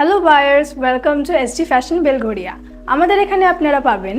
Hello buyers, welcome to SD fashion Belgharia. আমাদের এখানে আপনারা পাবেন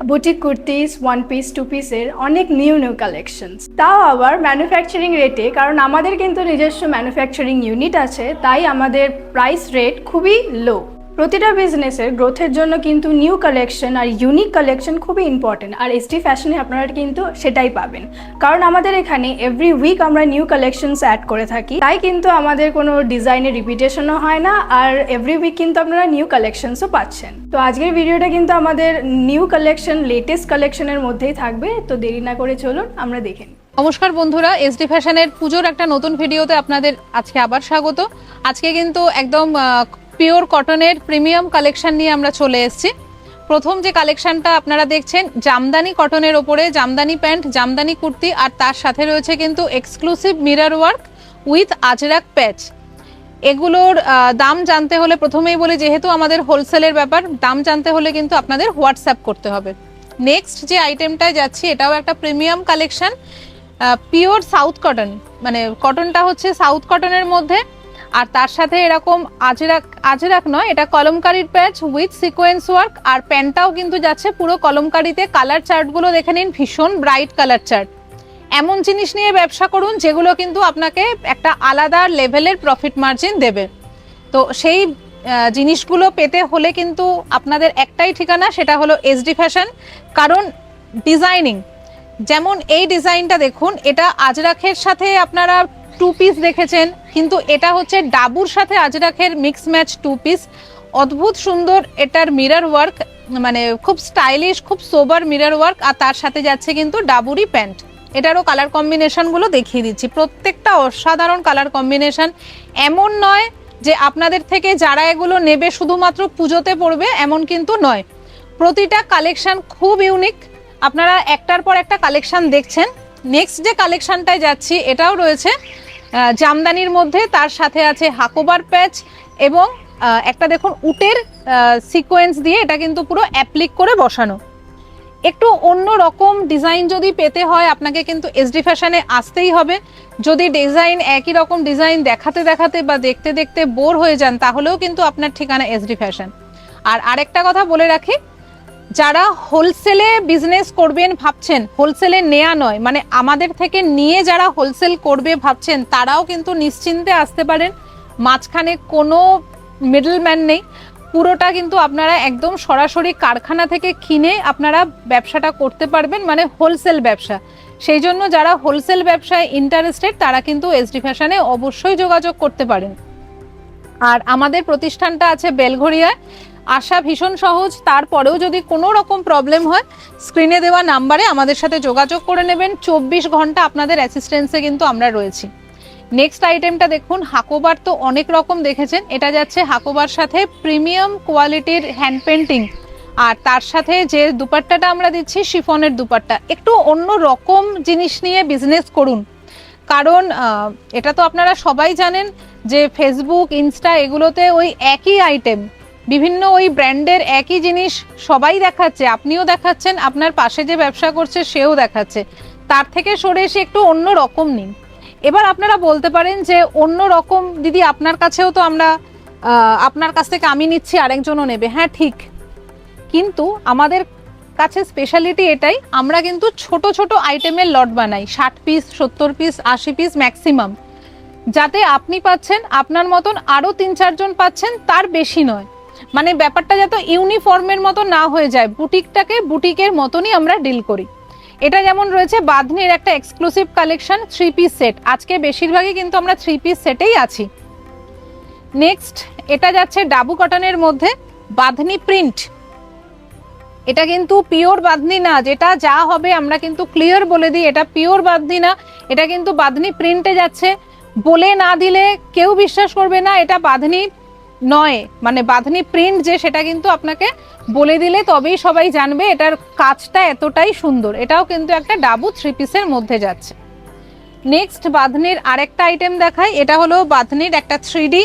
boutique kurtis, one piece, two পিসের অনেক নিউ কালেকশনস, তাও আবার ম্যানুফ্যাকচারিং রেটে। কারণ আমাদের কিন্তু নিজস্ব ম্যানুফ্যাকচারিং ইউনিট আছে, তাই আমাদের প্রাইস রেট খুবই লো। প্রতিটা বিজনেসের গ্রোথের জন্য কিন্তু নিউ কালেকশন আর ইউনিক কালেকশন খুবই ইম্পর্টেন্ট, আর এসডি ফ্যাশনে আপনারা কিন্তু সেটাই পাবেন। কারণ আমাদের এখানে এভরি উইক আমরা নিউ কালেকশনস অ্যাড করে থাকি, তাই কিন্তু আমাদের কোনো ডিজাইনের রিপিটেশনও হয় না, আর এভরি উইক কিন্তু আপনারা নিউ কালেকশনসও পাচ্ছেন। তো আজকের ভিডিওটা কিন্তু আমাদের নিউ কালেকশন, লেটেস্ট কালেকশনের মধ্যেই থাকবে। তো দেরি না করে চলুন আমরা দেখে নিই। নমস্কার বন্ধুরা, এসডি ফ্যাশনের পুজোর একটা নতুন ভিডিওতে আপনাদের আজকে আবার স্বাগত। আজকে কিন্তু একদম পিওর কটনের প্রিমিয়াম কালেকশন নিয়ে আমরা চলে এসেছি। প্রথম যে কালেকশনটা আপনারা দেখছেন, জামদানি কটনের ওপরে জামদানি প্যান্ট, জামদানি কুর্তি, আর তার সাথে রয়েছে কিন্তু exclusive mirror work with Ajrakh patch. এগুলোর দাম জানতে হলে প্রথমেই বলি, যেহেতু আমাদের হোলসেলের ব্যাপার, দাম জানতে হলে কিন্তু আপনাদের হোয়াটসঅ্যাপ করতে হবে। নেক্সট যে আইটেমটায় যাচ্ছি, এটাও একটা premium collection, pure south cotton, মানে কটনটা হচ্ছে সাউথ কটনের মধ্যে, আর তার সাথে এরকম আজরাক নয়, এটা কলমকারির প্যাচ উইথ সিকোয়েন্স ওয়ার্ক, আর প্যান্টটাও কিন্তু যাচ্ছে পুরো কলমকারিতে। কালার চার্টগুলো দেখে নিন, ভীষণ ব্রাইট কালার চার্ট। এমন জিনিস নিয়ে ব্যবসা করুন যেগুলো কিন্তু আপনাকে একটা আলাদা লেভেলের প্রফিট মার্জিন দেবে। তো সেই জিনিসগুলো পেতে হলে কিন্তু আপনাদের একটাই ঠিকানা, সেটা হলো এসডি ফ্যাশন। কারণ ডিজাইনিং, যেমন এই ডিজাইনটা দেখুন, এটা আজরাখের সাথে আপনারা টু পিস দেখেছেন, কিন্তু এটা হচ্ছে ডাবুর সাথে আজরাখের মিক্স ম্যাচ টু পিস। অদ্ভুত সুন্দর এটার মিরর ওয়ার্ক, মানে খুব স্টাইলিশ, খুব সোবার মিরর ওয়ার্ক, আর তার সাথে যাচ্ছে কিন্তু ডাবুরি প্যান্ট। এটারও কালার কম্বিনেশনগুলো দেখিয়ে দিচ্ছি, প্রত্যেকটা অসাধারণ কালার কম্বিনেশন। এমন নয় যে আপনাদের থেকে যারা এগুলো নেবে শুধুমাত্র পুজোতে পড়বে, এমন কিন্তু নয়। প্রতিটা কালেকশন খুব ইউনিক, আপনারা একটার পর একটা কালেকশন দেখছেন। নেক্সট যে কালেকশনটায় যাচ্ছি, এটাও রয়েছে জামদানির মধ্যে, তার সাথে আছে হাকোবার প্যাচ এবং একটা দেখুন উটের সিকোয়েন্স দিয়ে এটা কিন্তু পুরো অ্যাপ্লিক করে বসানো। একটু অন্য রকম ডিজাইন যদি পেতে হয়, আপনাকে কিন্তু এসডি ফ্যাশনে আসতেই হবে। যদি ডিজাইন একই রকম ডিজাইন দেখাতে দেখাতে বা দেখতে দেখতে বোর হয়ে যান, তাহলেও কিন্তু আপনার ঠিকানা এসডি ফ্যাশন। আর আরেকটা কথা বলে রাখি, যারা হোলসেলে বিজনেস করবেন ভাবছেন, হোলসেলে নেয়া নয়, মানে আমাদের থেকে নিয়ে যারা হোলসেল করবে ভাবছেন, তারাও কিন্তু নিশ্চিন্তে আসতে পারেন। মাঝখানে কোনো মিডলম্যান নেই, পুরোটা কিন্তু আপনারা একদম সরাসরি কারখানা থেকে কিনে আপনারা ব্যবসাটা করতে পারবেন, মানে হোলসেল ব্যবসা। সেই জন্য যারা হোলসেল ব্যবসায় ইন্টারেস্টেড, তারা কিন্তু এসডি ফ্যাশনে অবশ্যই যোগাযোগ করতে পারেন। আর আমাদের প্রতিষ্ঠানটা আছে বেলঘড়িয়ায়, আসা ভীষণ সহজ। তারপরেও যদি কোনো রকম প্রবলেম হয়, স্ক্রিনে দেওয়া নাম্বারে আমাদের সাথে যোগাযোগ করে নেবেন। 24 ঘন্টা আপনাদের অ্যাসিস্ট্যান্সে কিন্তু আমরা রয়েছি। নেক্সট আইটেমটা দেখুন, হাকোবার তো অনেক রকম দেখেছেন, এটা যাচ্ছে হাকোবার সাথে প্রিমিয়াম কোয়ালিটির হ্যান্ড পেন্টিং, আর তার সাথে যে দুপাট্টাটা আমরা দিচ্ছি শিফনের দুপাট্টা। একটু অন্য রকম জিনিস নিয়ে বিজনেস করুন, কারণ এটা তো আপনারা সবাই জানেন যে ফেসবুক, ইনস্টা এগুলোতে ওই একই আইটেম, বিভিন্ন ওই ব্র্যান্ডের একই জিনিস সবাই দেখাচ্ছে, আপনিও দেখাচ্ছেন, আপনার পাশে যে ব্যবসা করছে সেও দেখাচ্ছে। তার থেকে সরে এসে একটু অন্য রকম নিন। এবার আপনারা বলতে পারেন যে অন্য রকম দিদি, আপনার কাছেও তো আমরা, আপনার কাছ থেকে আমি নিচ্ছি, আরেকজনও নেবে। হ্যাঁ ঠিক, কিন্তু আমাদের কাছে স্পেশালিটি এটাই, আমরা কিন্তু ছোট ছোট আইটেমের লট বানাই, 60 পিস, 70 পিস, 80 পিস ম্যাক্সিমাম, যাতে আপনি পাচ্ছেন, আপনার মতন আরও 3-4 জন পাচ্ছেন, তার বেশি নয়। মানে ব্যাপারটা যাতে ইউনিফর্মের মতো না হয়ে যায়, বুটিকটাকে বুটিকের মতনই আমরা ডিল করি। এটা যেমন রয়েছে বাঁধনির একটা এক্সক্লুসিভ কালেকশন 3 পিস সেট। আজকে বেশিরভাগই কিন্তু আমরা 3 পিস সেটেই আছি। নেক্সট এটা যাচ্ছে ডাবু কটনের মধ্যে বাঁধনি প্রিন্ট। এটা কিন্তু পিওর বাঁধনি না, যেটা যা হবে আমরা কিন্তু ক্লিয়ার বলে দিই, এটা পিওর বাঁধনি না, এটা কিন্তু বাঁধনি প্রিন্টে যাচ্ছে। বলে না দিলে কেউ বিশ্বাস করবে না এটা বাঁধনি নয়, মানে বাঁধনি প্রিন্ট যে, সেটা কিন্তু আপনাকে বলে দিলে তবেই সবাই জানবে এটার কাজটা এতটাই সুন্দর। এটাও কিন্তু একটা ডাবু 3 পিসের মধ্যে যাচ্ছে। নেক্সট বাঁধনির আরেকটা আইটেম দেখাই, এটা হলো বাঁধনির একটা 3D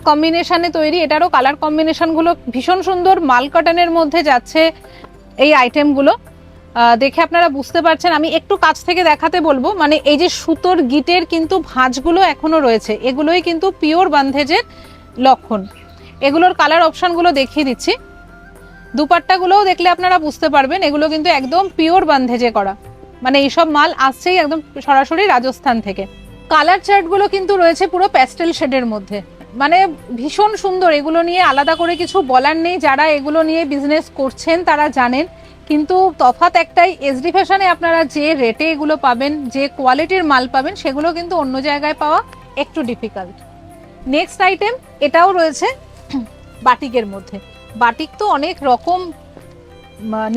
কম্বিনেশনে তৈরি, এটারও কালার কম্বিনেশনগুলো ভীষণ সুন্দর। মাল কটনের মধ্যে যাচ্ছে এই আইটেমগুলো, দেখে আপনারা বুঝতে পারছেন। আমি একটু কাছ থেকে দেখাতে বলবো, মানে এই যে সুতোর গিটের কিন্তু ভাঁজগুলো এখনো রয়েছে, এগুলোই কিন্তু পিওর বান্ধেজের লক্ষণ। এগুলোর কালার অপশনগুলো দেখিয়ে দিচ্ছি। দুপাট্টাগুলোও দেখলে আপনারা বুঝতে পারবেন এগুলো কিন্তু একদম পিওর বান্ধেজে করা, মানে এইসব মাল আসছেই একদম সরাসরি রাজস্থান থেকে। কালার চার্টগুলো কিন্তু রয়েছে পুরো প্যাস্টেল শেডের মধ্যে, মানে ভীষণ সুন্দর। এগুলো নিয়ে আলাদা করে কিছু বলার নেই, যারা এগুলো নিয়ে বিজনেস করছেন তারা জানেন। কিন্তু তফাৎ একটাই, এসডি ফ্যাশনে আপনারা যে রেটে এগুলো পাবেন, যে কোয়ালিটির মাল পাবেন, সেগুলো কিন্তু অন্য জায়গায় পাওয়া একটু ডিফিকাল্ট। নেক্সট আইটেম, এটাও রয়েছে বাটিকের মধ্যে। বাটিক তো অনেক রকম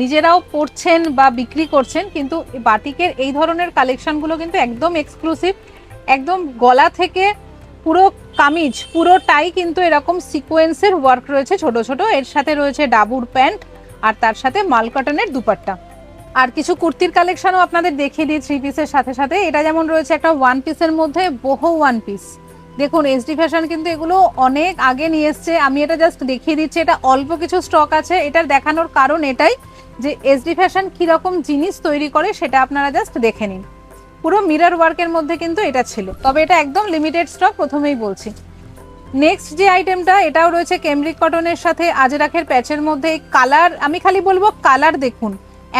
নিজেরাও পরছেন বা বিক্রি করছেন, কিন্তু বাটিকের এই ধরনের কালেকশনগুলো কিন্তু একদম এক্সক্লুসিভ। একদম গলা থেকে পুরো কামিজ পুরোটাই কিন্তু এরকম সিকোয়েন্সের ওয়ার্ক রয়েছে ছোট ছোট, এর সাথে রয়েছে ডাবুর প্যান্ট আর তার সাথে মাল কটনের দুপাট্টা। আর কিছু কুর্তির কালেকশনও আপনাদের দেখিয়ে দিই থ্রি পিসের সাথে সাথে। এটা যেমন রয়েছে একটা ওয়ান পিসের মধ্যে বহু ওয়ান পিস। দেখুন এসডি ফ্যাশন কিন্তু এগুলো অনেক আগে নিয়ে এসছে, আমি এটা জাস্ট দেখিয়ে দিচ্ছি। এটা অল্প কিছু স্টক আছে, এটার দেখানোর কারণ এটাই যে এসডি ফ্যাশন কিরকম জিনিস তৈরি করে সেটা আপনারা জাস্ট দেখে নিন। পুরো মিরর ওয়ার্কের মধ্যে কিন্তু এটা ছিল, তবে এটা একদম লিমিটেড স্টক, প্রথমেই বলছি। নেক্সট যে আইটেমটা, এটাও রয়েছে কেমব্রিক কটনের সাথে আজরাখের প্যাচের মধ্যে। কালার, আমি খালি বলবো কালার দেখুন,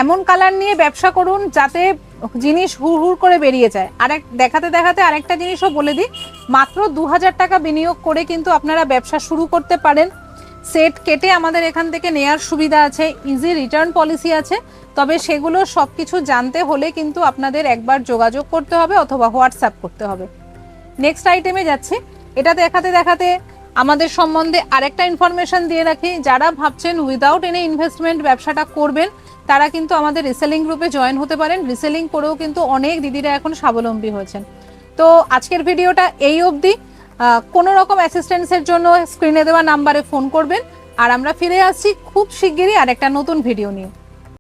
এমন কালার নিয়ে ব্যবসা করুন যাতে জিনিস হুড় হুড় করে বেরিয়ে যায়। দেখাতে দেখাতে আরেকটা জিনিসও বলে দিই, মাত্র 2000 টাকা বিনিয়োগ করে কিন্তু আপনারা ব্যবসা শুরু করতে পারেন। সেট কেটে আমাদের এখান থেকে নেয়ার সুবিধা আছে, ইজি রিটার্ন পলিসি আছে। তবে সেগুলো সবকিছু জানতে হলে কিন্তু আপনাদের একবার যোগাযোগ করতে হবে অথবা হোয়াটসঅ্যাপ করতে হবে। নেক্সট আইটেমে যাচ্ছি। এটা দেখাতে দেখাতে আমাদের সম্বন্ধে আরেকটা ইনফরমেশন দিয়ে রাখি, যারা ভাবছেন উইদাউট এনি ইনভেস্টমেন্ট ব্যবসাটা করবেন, তারা কিন্তু আমাদের রিসেলিং গ্রুপে জয়েন হতে পারেন। রিসেলিং করেও কিন্তু অনেক দিদিরা এখন স্বাবলম্বী হয়েছেন। তো আজকের ভিডিওটা এই অবধি। কোনো রকম অ্যাসিস্ট্যান্সের জন্য স্ক্রিনে দেওয়া নাম্বারে ফোন করবেন। আর আমরা ফিরে আসছি খুব শিগগিরই আরেকটা নতুন ভিডিও নিয়ে।